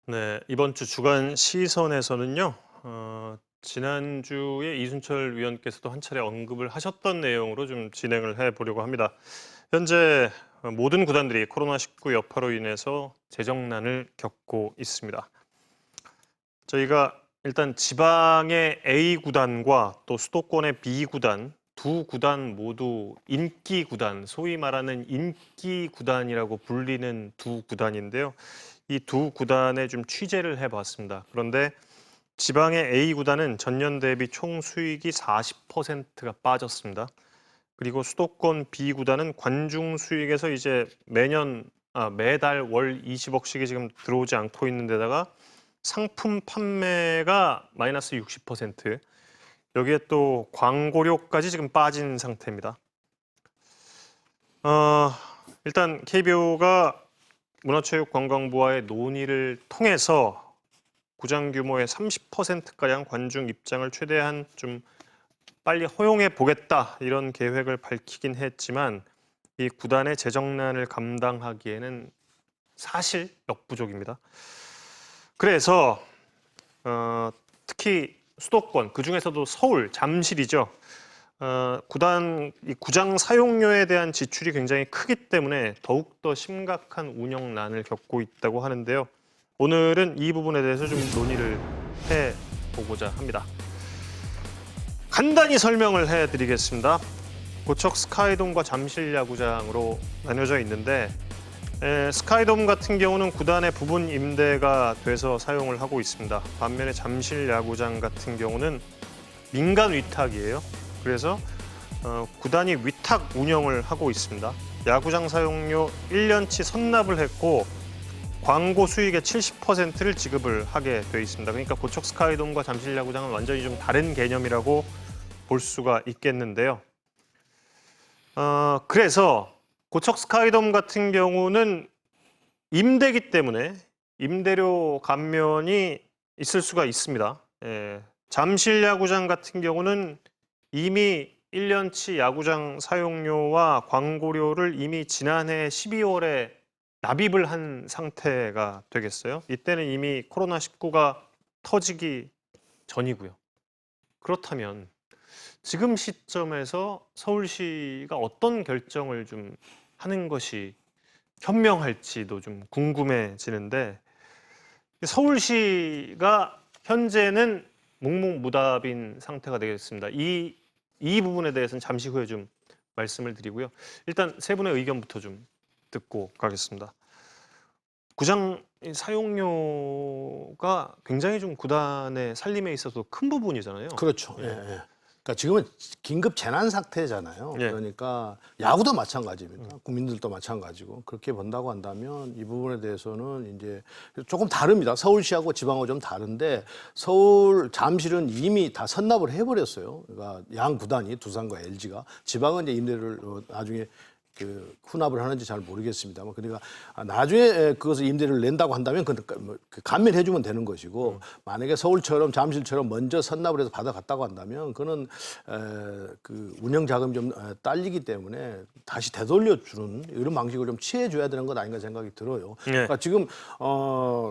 네, 이번 주 주간 시선에서는요. 지난주에 이순철 위원께서도 한 차례 언급을 하셨던 내용으로 좀 진행을 해보려고 합니다. 현재 모든 구단들이 코로나19 여파로 인해서 재정난을 겪고 있습니다. 저희가 일단 지방의 A 구단과 또 수도권의 B 구단 두 구단 모두 인기 구단, 소위 말하는 인기 구단이라고 불리는 두 구단인데요. 이 두 구단에 좀 취재를 해봤습니다. 그런데 지방의 A 구단은 전년 대비 총 수익이 40%가 빠졌습니다. 그리고 수도권 B 구단은 관중 수익에서 이제 매달 월 20억씩이 지금 들어오지 않고 있는 데다가 상품 판매가 마이너스 60%, 여기에 또 광고료까지 지금 빠진 상태입니다. 일단 KBO가 문화체육관광부와의 논의를 통해서 구장 규모의 30%가량 관중 입장을 최대한 좀 빨리 허용해 보겠다 이런 계획을 밝히긴 했지만 이 구단의 재정난을 감당하기에는 사실 역부족입니다. 그래서 특히 수도권, 그중에서도 서울, 잠실이죠. 구장 사용료에 대한 지출이 굉장히 크기 때문에 더욱더 심각한 운영난을 겪고 있다고 하는데요. 오늘은 이 부분에 대해서 좀 논의를 해보고자 합니다. 간단히 설명을 해드리겠습니다. 고척 스카이돔과 잠실 야구장으로 나뉘어져 있는데 스카이돔 같은 경우는 구단의 부분 임대가 돼서 사용을 하고 있습니다. 반면에 잠실 야구장 같은 경우는 민간 위탁이에요. 그래서 구단이 위탁 운영을 하고 있습니다. 야구장 사용료 1년치 선납을 했고 광고 수익의 70%를 지급을 하게 돼 있습니다. 그러니까 고척 스카이돔과 잠실 야구장은 완전히 좀 다른 개념이라고 볼 수가 있겠는데요. 그래서 고척 스카이돔 같은 경우는 임대기 때문에 임대료 감면이 있을 수가 있습니다. 잠실 야구장 같은 경우는 이미 1년치 야구장 사용료와 광고료를 이미 지난해 12월에 납입을 한 상태가 되겠어요. 이때는 이미 코로나19가 터지기 전이고요. 그렇다면 지금 시점에서 서울시가 어떤 결정을 좀 하는 것이 현명할지도 좀 궁금해지는데 서울시가 현재는 묵묵부답인 상태가 되겠습니다. 이 부분에 대해서는 잠시 후에 좀 말씀을 드리고요. 일단 세 분의 의견부터 좀 듣고 가겠습니다. 구장 사용료가 굉장히 좀 구단의 살림에 있어서 큰 부분이잖아요. 그렇죠. 예, 예. 그러니까 지금은 긴급 재난 상태잖아요. 예. 그러니까 야구도 마찬가지입니다. 국민들도 마찬가지고 그렇게 본다고 한다면 이 부분에 대해서는 이제 조금 다릅니다. 서울시하고 지방하고 좀 다른데 서울 잠실은 이미 다 선납을 해버렸어요. 그러니까 양 구단이 두산과 LG가 지방은 이제 임대를 나중에 혼합을 하는지 잘 모르겠습니다만 그러니까 나중에 그것을 임대를 낸다고 한다면 감면해주면 되는 것이고 만약에 서울처럼 잠실처럼 먼저 선납을 해서 받아갔다고 한다면 그거는 그 운영 자금이 좀 딸리기 때문에 다시 되돌려주는 이런 방식을 좀 취해줘야 되는 것 아닌가 생각이 들어요. 네. 그러니까 지금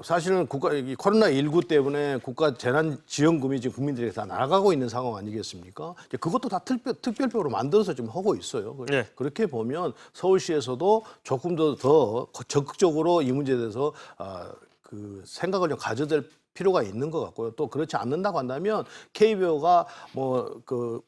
사실은 이 코로나19 때문에 국가 재난지원금이 지금 국민들에게 다 나가고 있는 상황 아니겠습니까? 이제 그것도 다 특별법으로 만들어서 지금 하고 있어요. 네. 그렇게 보면 서울시에서도 조금 더 적극적으로 이 문제에 대해서 그 생각을 좀 가져야 될 필요가 있는 것 같고요. 또 그렇지 않는다고 한다면 KBO가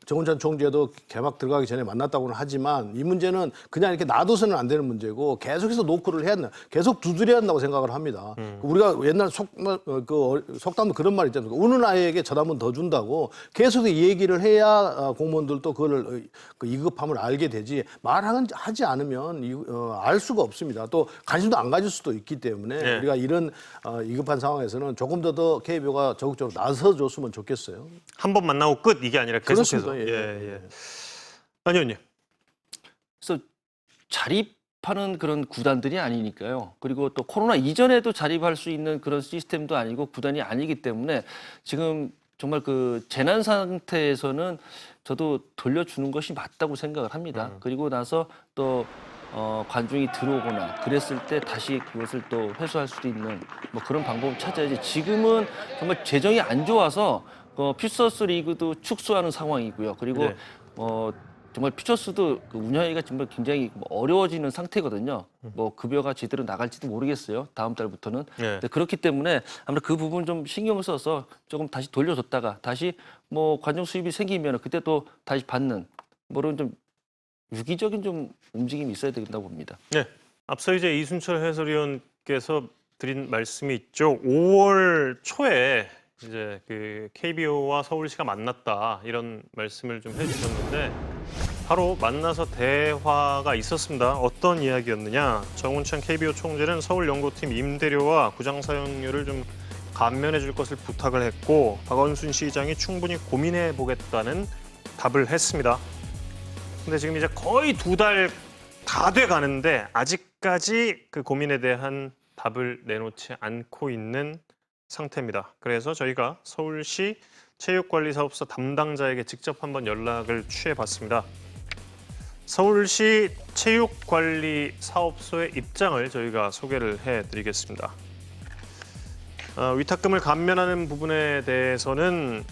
정운찬 총재도 개막 들어가기 전에 만났다고는 하지만 이 문제는 그냥 이렇게 놔둬서는 안 되는 문제고 계속해서 노크를 해야 된다. 계속 두드려야 한다고 생각을 합니다. 우리가 옛날 속담도 그런 말 있잖아요. 우는 아이에게 젖 한 번 더 준다고 계속 이 얘기를 해야 공무원들도 그걸 그 이급함을 알게 되지 말하지 않으면 알 수가 없습니다. 또 관심도 안 가질 수도 있기 때문에 네. 우리가 이런 위급한 상황에서는 조금 더 KBO가 적극적으로 나서줬으면 좋겠어요. 한 번 만나고 끝 이게 아니라 계속해서. 그렇습니다. 예. 안 의원님. 그래서 자립하는 그런 구단들이 아니니까요. 그리고 또 코로나 이전에도 자립할 수 있는 그런 시스템도 아니고 구단이 아니기 때문에 지금 정말 그 재난 상태에서는 저도 돌려주는 것이 맞다고 생각을 합니다. 그리고 나서 또 관중이 들어오거나 그랬을 때 다시 그것을 또 회수할 수도 있는 뭐 그런 방법을 찾아야지. 지금은 정말 재정이 안 좋아서 퓨처스 리그도 축소하는 상황이고요. 그리고 네. 정말 퓨처스도 그 운영하기가 정말 굉장히 어려워지는 상태거든요. 뭐 급여가 제대로 나갈지도 모르겠어요. 다음 달부터는. 네. 근데 그렇기 때문에 아무래도 그 부분 좀 신경을 써서 조금 다시 돌려줬다가 다시 뭐 관중 수입이 생기면 그때 또 다시 받는 뭐 그런 좀 유기적인 좀 움직임이 있어야 된다고 봅니다. 네. 앞서 이제 이순철 해설위원께서 드린 말씀이 있죠. 5월 초에 이제 그 KBO와 서울시가 만났다 이런 말씀을 좀 해주셨는데 바로 만나서 대화가 있었습니다. 어떤 이야기였느냐? 정운찬 KBO 총재는 서울 연고팀 임대료와 구장 사용료를 좀 감면해 줄 것을 부탁을 했고 박원순 시장이 충분히 고민해 보겠다는 답을 했습니다. 근데 지금 이제 거의 2달 다 돼 가는데 아직까지 그 고민에 대한 답을 내놓지 않고 있는 상태입니다. 그래서 저희가 서울시 체육관리사업소 담당자에게 직접 한번 연락을 취해봤습니다. 서울시 체육관리사업소의 입장을 저희가 소개를 해드리겠습니다. 위탁금을 감면하는 부분에 대해서는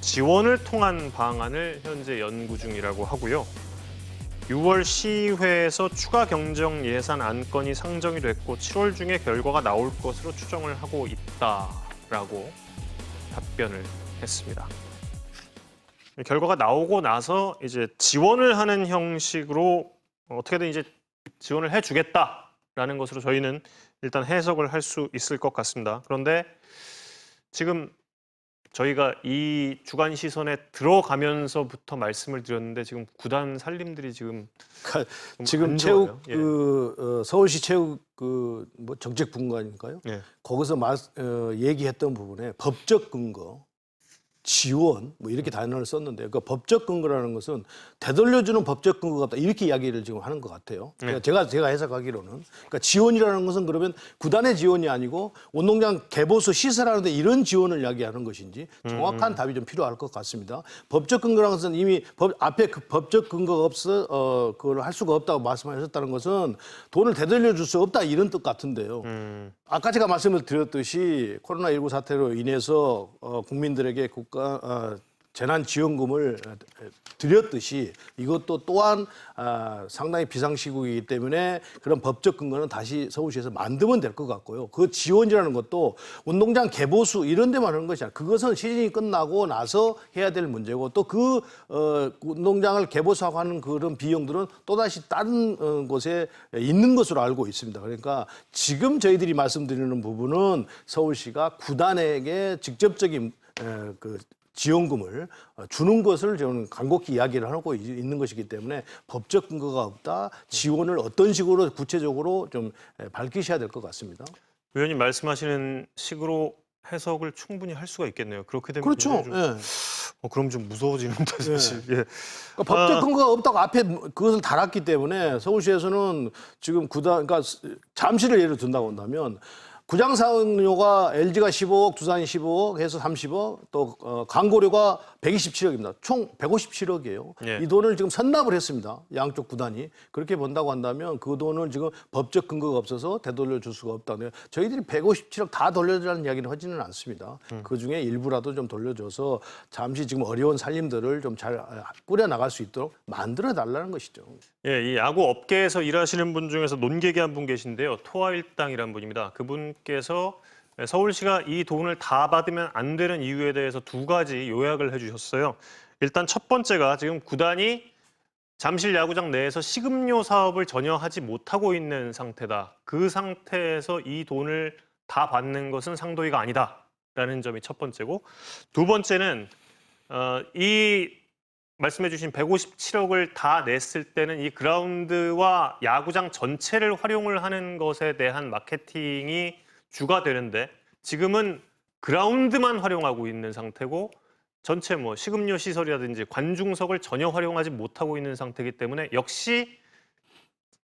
지원을 통한 방안을 현재 연구 중이라고 하고요. 6월 시의회에서 추가 경정 예산 안건이 상정이 됐고 7월 중에 결과가 나올 것으로 추정을 하고 있다라고 답변을 했습니다. 결과가 나오고 나서 이제 지원을 하는 형식으로 어떻게든 이제 지원을 해주겠다라는 것으로 저희는 일단 해석을 할 수 있을 것 같습니다. 그런데 지금 저희가 이 주간 시선에 들어가면서부터 말씀을 드렸는데 지금 구단 살림들이 지금 그러니까 좀 지금 안 체육 좋아요. 예. 서울시 체육 뭐 정책분과인가요? 예. 거기서 얘기했던 부분에 법적 근거, 지원 뭐 이렇게 단어를 썼는데 그 법적 근거라는 것은 되돌려주는 법적 근거가 없다 이렇게 이야기를 지금 하는 것 같아요. 네. 제가 해석하기로는 그러니까 지원이라는 것은 그러면 구단의 지원이 아니고 운동장 개보수 시설하는데 이런 지원을 이야기하는 것인지 정확한 답이 좀 필요할 것 같습니다. 법적 근거라는 것은 이미 앞에 그 법적 근거가 없어 그걸 할 수가 없다고 말씀하셨다는 것은 돈을 되돌려줄 수 없다 이런 뜻 같은데요. 아까 제가 말씀을 드렸듯이 코로나19 사태로 인해서 국민들에게 재난지원금을 드렸듯이 이것도 또한 상당히 비상시국이기 때문에 그런 법적 근거는 다시 서울시에서 만들면 될 것 같고요. 그 지원이라는 것도 운동장 개보수 이런 데만 하는 것이 아니라 그것은 시즌이 끝나고 나서 해야 될 문제고 또 그 운동장을 개보수하고 하는 그런 비용들은 또다시 다른 곳에 있는 것으로 알고 있습니다. 그러니까 지금 저희들이 말씀드리는 부분은 서울시가 구단에게 직접적인 그 지원금을 주는 것을 저는 간곡히 이야기를 하고 있는 것이기 때문에 법적 근거가 없다. 지원을 어떤 식으로 구체적으로 좀 밝히셔야 될 것 같습니다. 의원님 말씀하시는 식으로 해석을 충분히 할 수가 있겠네요. 그렇게 되면 그렇죠. 굉장히 좀, 예. 그럼 좀 무서워지는데 사실. 예. 그러니까 법적 근거가 없다고 앞에 그것을 달았기 때문에 서울시에서는 지금 그러니까 잠시를 예를 든다고 한다면 구장 사용료가 LG가 15억, 두산이 15억 해서 30억, 또 광고료가 127억입니다. 총 157억이에요. 예. 이 돈을 지금 선납을 했습니다. 양쪽 구단이. 그렇게 본다고 한다면 그 돈을 지금 법적 근거가 없어서 되돌려 줄 수가 없다. 저희들이 157억 다 돌려주라는 이야기는 하지는 않습니다. 그중에 일부라도 좀 돌려줘서 잠시 지금 어려운 살림들을 좀 잘 꾸려나갈 수 있도록 만들어 달라는 것이죠. 예, 이 야구 업계에서 일하시는 분 중에서 논객이 한 분 계신데요. 토아일당이라는 분입니다. 그분께서 서울시가 이 돈을 다 받으면 안 되는 이유에 대해서 2가지 요약을 해주셨어요. 일단 첫 번째가 지금 구단이 잠실 야구장 내에서 식음료 사업을 전혀 하지 못하고 있는 상태다. 그 상태에서 이 돈을 다 받는 것은 상도이가 아니다라는 점이 첫 번째고, 두 번째는 이 말씀해주신 157억을 다 냈을 때는 이 그라운드와 야구장 전체를 활용을 하는 것에 대한 마케팅이 주가 되는데 지금은 그라운드만 활용하고 있는 상태고 전체 뭐 식음료 시설이라든지 관중석을 전혀 활용하지 못하고 있는 상태이기 때문에 역시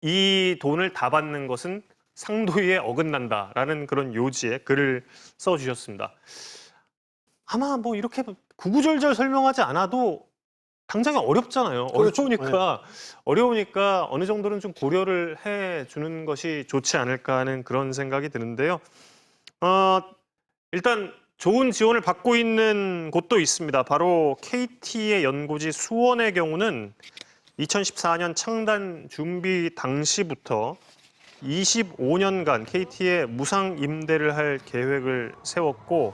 이 돈을 다 받는 것은 상도위에 어긋난다라는 그런 요지의 글을 써주셨습니다. 아마 뭐 이렇게 구구절절 설명하지 않아도 당장에 어렵잖아요. 그렇죠. 어려우니까 어느 정도는 좀 고려를 해 주는 것이 좋지 않을까 하는 그런 생각이 드는데요. 일단 좋은 지원을 받고 있는 곳도 있습니다. 바로 KT의 연고지 수원의 경우는 2014년 창단 준비 당시부터 25년간 KT에 무상 임대를 할 계획을 세웠고,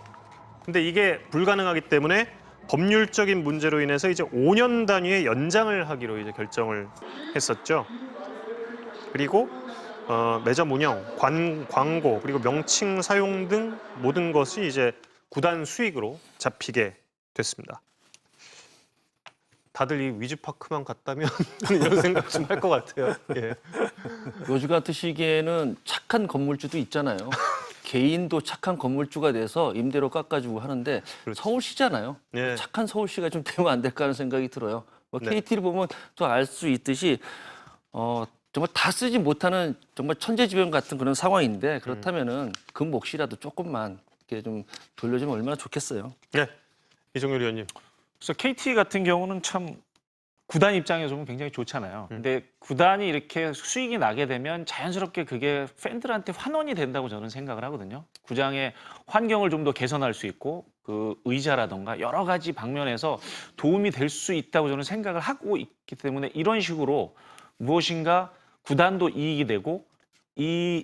근데 이게 불가능하기 때문에 법률적인 문제로 인해서 이제 5년 단위의 연장을 하기로 이제 결정을 했었죠. 그리고 매점 운영, 광고, 그리고 명칭 사용 등 모든 것이 이제 구단 수익으로 잡히게 됐습니다. 다들 이 위즈파크만 갔다면 이런 생각 좀 할 것 같아요. 예. 요즘 같은 시기에는 착한 건물주도 있잖아요. 개인도 착한 건물주가 돼서 임대료 깎아주고 하는데 그렇죠. 서울시잖아요. 예. 착한 서울시가 좀 되면 안 될까 하는 생각이 들어요. 뭐 네. KT를 보면 또 알 수 있듯이 정말 다 쓰지 못하는 정말 천재지변 같은 그런 상황인데 그렇다면은 그 몫이라도 조금만 이렇게 좀 돌려주면 얼마나 좋겠어요. 네. 이종열 의원님. 그래서 KT 같은 경우는 참 구단 입장에서 보면 굉장히 좋잖아요. 근데 구단이 이렇게 수익이 나게 되면 자연스럽게 그게 팬들한테 환원이 된다고 저는 생각을 하거든요. 구장의 환경을 좀 더 개선할 수 있고 그 의자라던가 여러 가지 방면에서 도움이 될 수 있다고 저는 생각을 하고 있기 때문에 이런 식으로 무엇인가 구단도 이익이 되고 이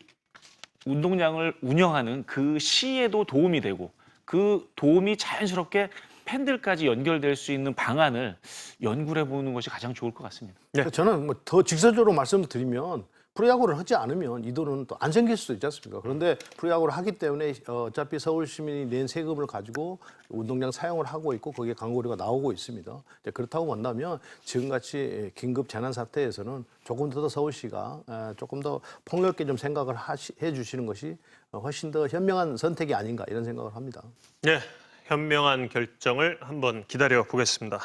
운동장을 운영하는 그 시에도 도움이 되고 그 도움이 자연스럽게 팬들까지 연결될 수 있는 방안을 연구를 해보는 것이 가장 좋을 것 같습니다. 네. 저는 뭐 더 직설적으로 말씀을 드리면 프로야구를 하지 않으면 이 돈은 또 안 생길 수도 있지 않습니까? 그런데 프로야구를 하기 때문에 어차피 서울 시민이 낸 세금을 가지고 운동장 사용을 하고 있고 거기에 광고료가 나오고 있습니다. 그렇다고 본다면 지금같이 긴급 재난 사태에서는 조금 더 서울시가 조금 더 폭넓게 좀 생각을 해 주시는 것이 훨씬 더 현명한 선택이 아닌가 이런 생각을 합니다. 네. 현명한 결정을 한번 기다려 보겠습니다.